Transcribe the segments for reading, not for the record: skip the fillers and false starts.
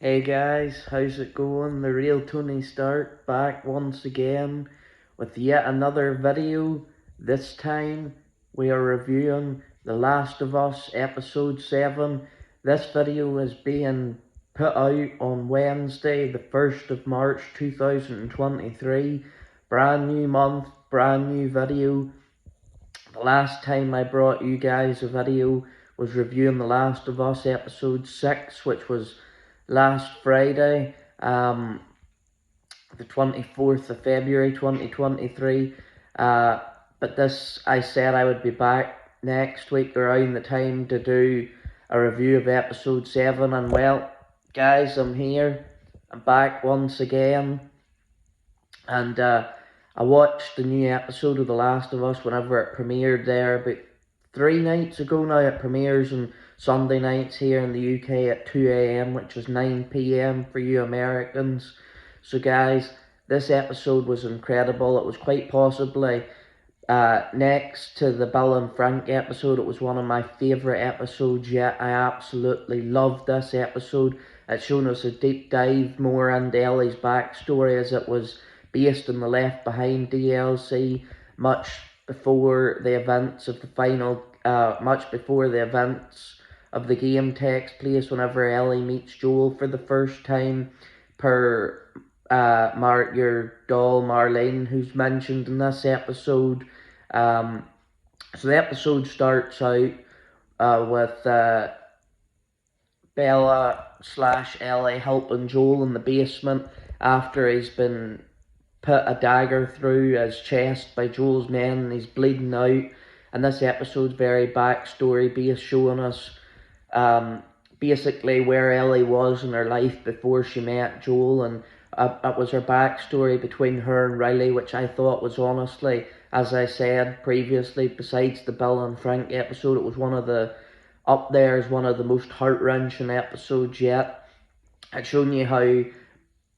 Hey guys, how's it going? The real Tony Stark back once again with yet another video. This time we are reviewing The Last of Us episode 7. This video is being put out on Wednesday, the 1st of March 2023. Brand new month, brand new video. The last time I brought you guys a video was reviewing The Last of Us episode 6, which was last Friday, the 24th of February 2023. But this, I said I would be back next week around the time to do a review of episode 7. And well, guys, I'm here. I'm back once again. And I watched the new episode of The Last of Us whenever it premiered there about 3 nights ago now. It premieres on Sunday nights here in the UK at 2 AM, which is 9 PM for you Americans. So guys, this episode was incredible. It was quite possibly, next to the Bill and Frank episode, it was one of my favourite episodes yet. I absolutely loved this episode. It's shown us a deep dive more into Ellie's backstory, as it was based on the Left Behind DLC, much before the events of the game takes place whenever Ellie meets Joel for the first time, per your doll Marlene, who's mentioned in this episode. So the episode starts out with Bella / Ellie helping Joel in the basement after he's been put a dagger through his chest by Joel's men and he's bleeding out. And this episode's very backstory based, showing us basically where Ellie was in her life before she met Joel, and it was her backstory between her and Riley, which I thought was, honestly, as I said previously, besides the Bill and Frank episode, it was one of the most heart-wrenching episodes yet. It's shown you how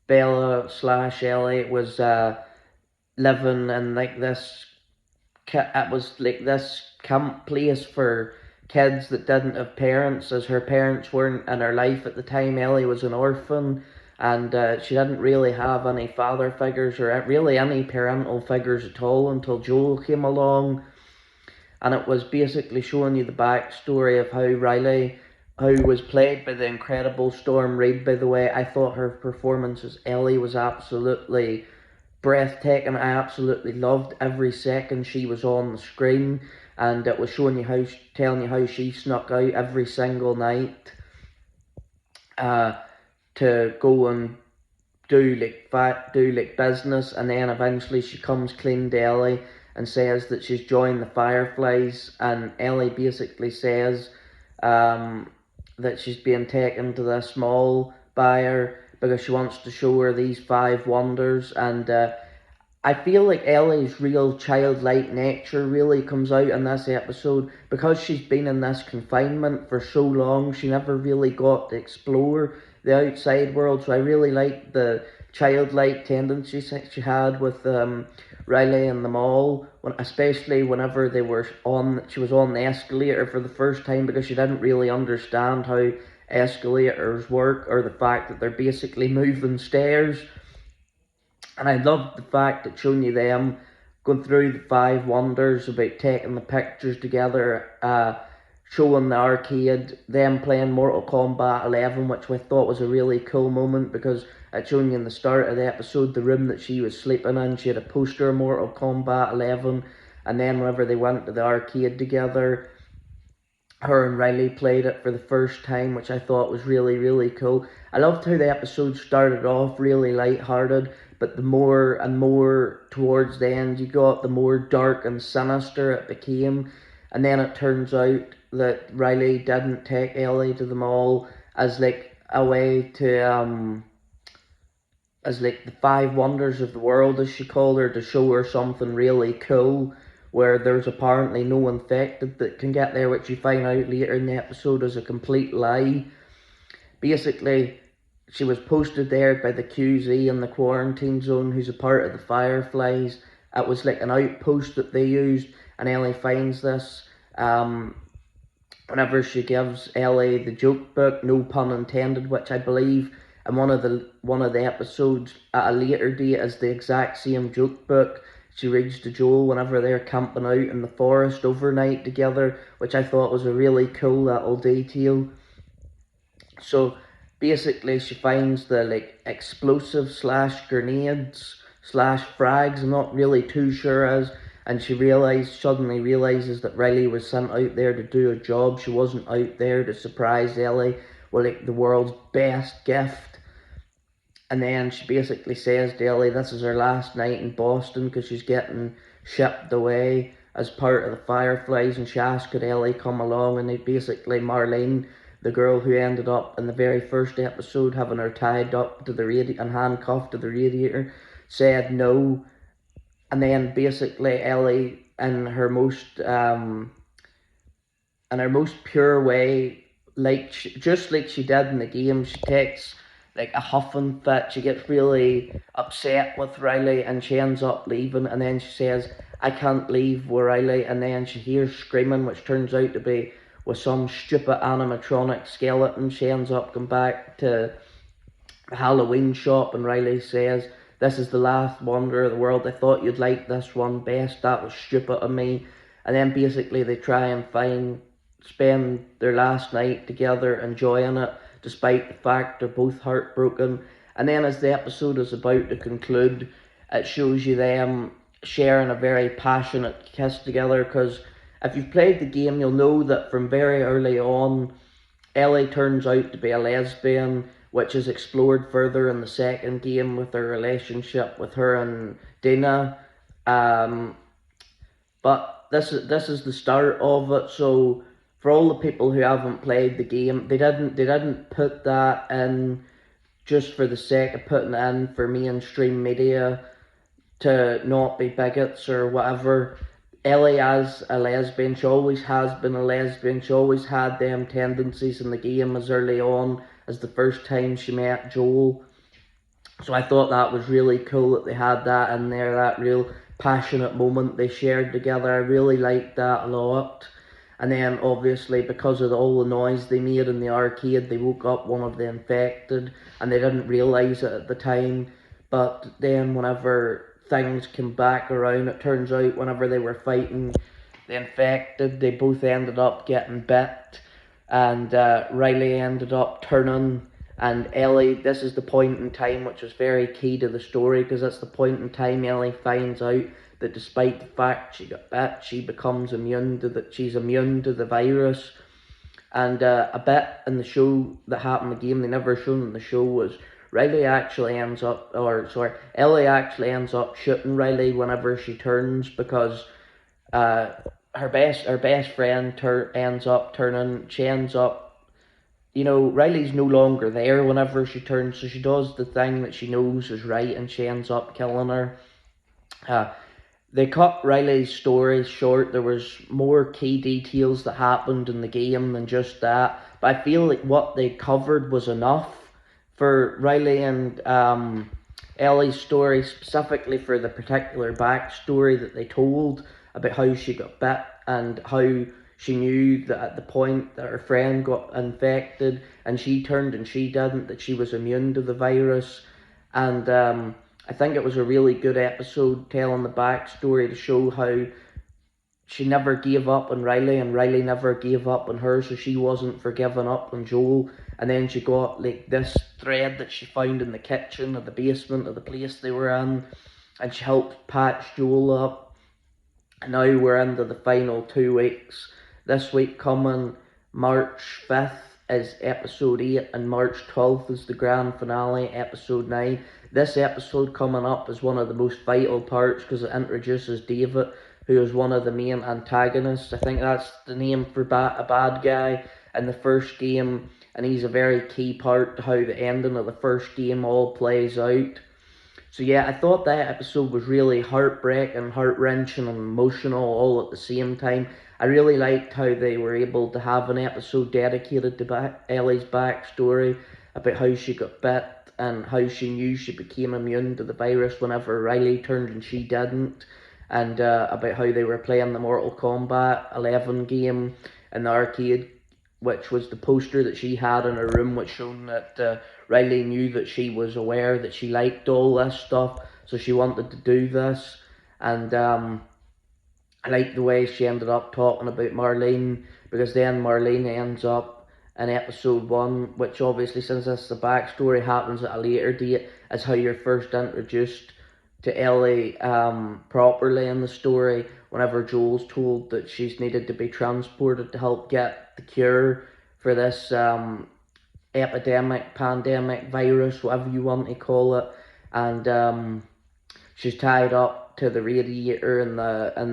Bella / Ellie was living in this camp place for kids that didn't have parents, as her parents weren't in her life at the time. Ellie was an orphan, and she didn't really have any father figures or really any parental figures at all until Joel came along. And it was basically showing you the backstory of how Riley, who was played by the incredible Storm Reid, by the way. I thought her performance as Ellie was absolutely breathtaking. I absolutely loved every second she was on the screen, and it was telling you how she snuck out every single night to go and do business, and then eventually she comes clean to Ellie and says that she's joined the Fireflies, and Ellie basically says that she's being taken to this mall by her because she wants to show her these 5 wonders. And I feel like Ellie's real childlike nature really comes out in this episode, because she's been in this confinement for so long. She never really got to explore the outside world, so I really like the childlike tendencies she had with Riley in the mall, especially whenever she was on the escalator for the first time, because she didn't really understand how escalators work, or the fact that they're basically moving stairs. And I loved the fact that showing you them going through the 5 wonders, about taking the pictures together, showing the arcade, them playing Mortal Kombat 11, which I thought was a really cool moment, because it showing you in the start of the episode the room that she was sleeping in, she had a poster of Mortal Kombat 11, and then whenever they went to the arcade together, her and Riley played it for the first time, which I thought was really, really cool. I loved how the episode started off really light-hearted, but the more and more towards the end you got, the more dark and sinister it became. And then it turns out that Riley didn't take Ellie to the mall as a way to as the 5 wonders of the world, as she called her, to show her something really cool, where there's apparently no infected that can get there, which you find out later in the episode is a complete lie. Basically, she was posted there by the QZ in the quarantine zone, who's a part of the Fireflies. It was like an outpost that they used, and Ellie finds this whenever she gives Ellie the joke book, no pun intended, which I believe and one of the episodes at a later date is the exact same joke book she reads to Joel whenever they're camping out in the forest overnight together, which I thought was a really cool little detail. So basically she finds the like explosive slash grenades slash frags, I'm not really too sure as, and she suddenly realizes that Riley was sent out there to do a job. She wasn't out there to surprise Ellie with like the world's best gift. And then she basically says to Ellie this is her last night in Boston because she's getting shipped away as part of the Fireflies, and she asked could Ellie come along, and basically Marlene, the girl who ended up in the very first episode having her tied up to the radiator and handcuffed to the radiator, said no. And then basically Ellie, in her most pure way, just like she did in the game, she takes like a huffing fit. She gets really upset with Riley and she ends up leaving, and then she says, I can't leave with Riley, and then she hears screaming, which turns out to be with some stupid animatronic skeleton. She ends up going back to the Halloween shop, and Riley says, this is the last wonder of the world. I thought you'd like this one best. That was stupid of me. And then basically they try and spend their last night together enjoying it, despite the fact they're both heartbroken. And then as the episode is about to conclude, it shows you them sharing a very passionate kiss together, because if you've played the game, you'll know that from very early on, Ellie turns out to be a lesbian, which is explored further in the second game with her relationship with her and Dina. Um, but this is the start of it. So for all the people who haven't played the game, they didn't put that in just for the sake of putting it in for mainstream media to not be bigots or whatever. Ellie as a lesbian, she always has been a lesbian, she always had them tendencies in the game as early on as the first time she met Joel. So I thought that was really cool that they had that in there, that real passionate moment they shared together. I really liked that a lot. And then obviously because of all the noise they made in the arcade, they woke up one of the infected and they didn't realise it at the time. But then whenever things came back around, it turns out whenever they were fighting the infected, they both ended up getting bit, and Riley ended up turning, and Ellie, this is the point in time which is very key to the story, because that's the point in time Ellie finds out that despite the fact she got bit, she's immune to the virus. And a bit in the show that happened in the game they never shown in the show was Ellie actually ends up shooting Riley whenever she turns, because her best friend ends up turning. She ends up, Riley's no longer there whenever she turns, so she does the thing that she knows is right, and she ends up killing her. They cut Riley's story short. There was more key details that happened in the game than just that, but I feel like what they covered was enough for Riley and Ellie's story, specifically for the particular backstory that they told about how she got bit and how she knew that at the point that her friend got infected and she turned and she didn't, that she was immune to the virus. And I think it was a really good episode telling the backstory to show how she never gave up on Riley and Riley never gave up on her, so she wasn't for giving up on Joel. And then she got like this thread that she found in the kitchen or the basement of the place they were in, and she helped patch Joel up. And now we're into the final 2 weeks. This week coming, March 5th is episode 8, and March 12th is the grand finale, episode 9. This episode coming up is one of the most vital parts because it introduces David, who is one of the main antagonists. I think that's the name for a bad guy in the first game, and he's a very key part to how the ending of the first game all plays out. So yeah, I thought that episode was really heartbreaking, heart-wrenching and emotional all at the same time. I really liked how they were able to have an episode dedicated to Ellie's backstory, about how she got bit and how she knew she became immune to the virus whenever Riley turned and she didn't, and about how they were playing the Mortal Kombat 11 game in the arcade which was the poster that she had in her room, which shown that Riley knew that she was aware that she liked all this stuff, so she wanted to do this. And I like the way she ended up talking about Marlene, because then Marlene ends up in episode 1, which obviously, since this is the backstory, happens at a later date, as how you're first introduced to Ellie properly in the story, whenever Joel's told that she's needed to be transported to help get the cure for this epidemic, pandemic, virus, whatever you want to call it. And she's tied up to the radiator in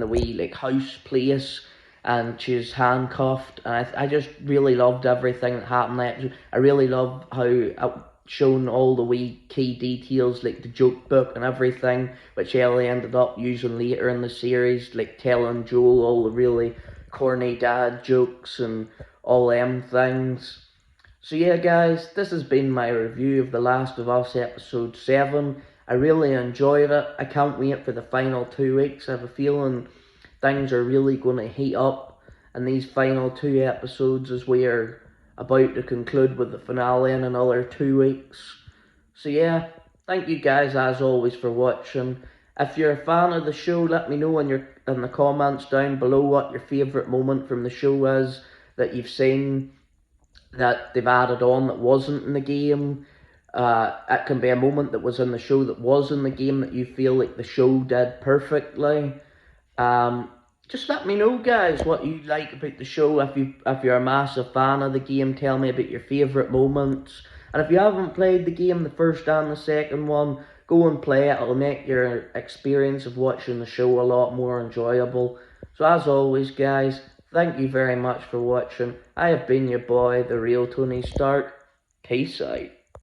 the wee like house place, and she's handcuffed. And I just really loved everything that happened there. I really love how it shown all the wee key details, like the joke book and everything, which Ellie ended up using later in the series, like telling Joel all the really corny dad jokes and all them things. So yeah, guys, this has been my review of The Last of Us episode 7. I really enjoyed it. I can't wait for the final 2 weeks. I have a feeling things are really going to heat up in these final 2 episodes, as we are about to conclude with the finale in another 2 weeks. So yeah, thank you guys as always for watching. If you're a fan of the show, let me know in the comments down below what your favourite moment from the show is that you've seen that they've added on that wasn't in the game. It can be a moment that was in the show that was in the game that you feel like the show did perfectly. Um, just let me know, guys, what you like about the show. If you're a massive fan of the game, tell me about your favourite moments. And if you haven't played the game, the first and the second one, go and play it. It'll make your experience of watching the show a lot more enjoyable. So as always, guys, thank you very much for watching. I have been your boy, the real Tony Stark. Peace out.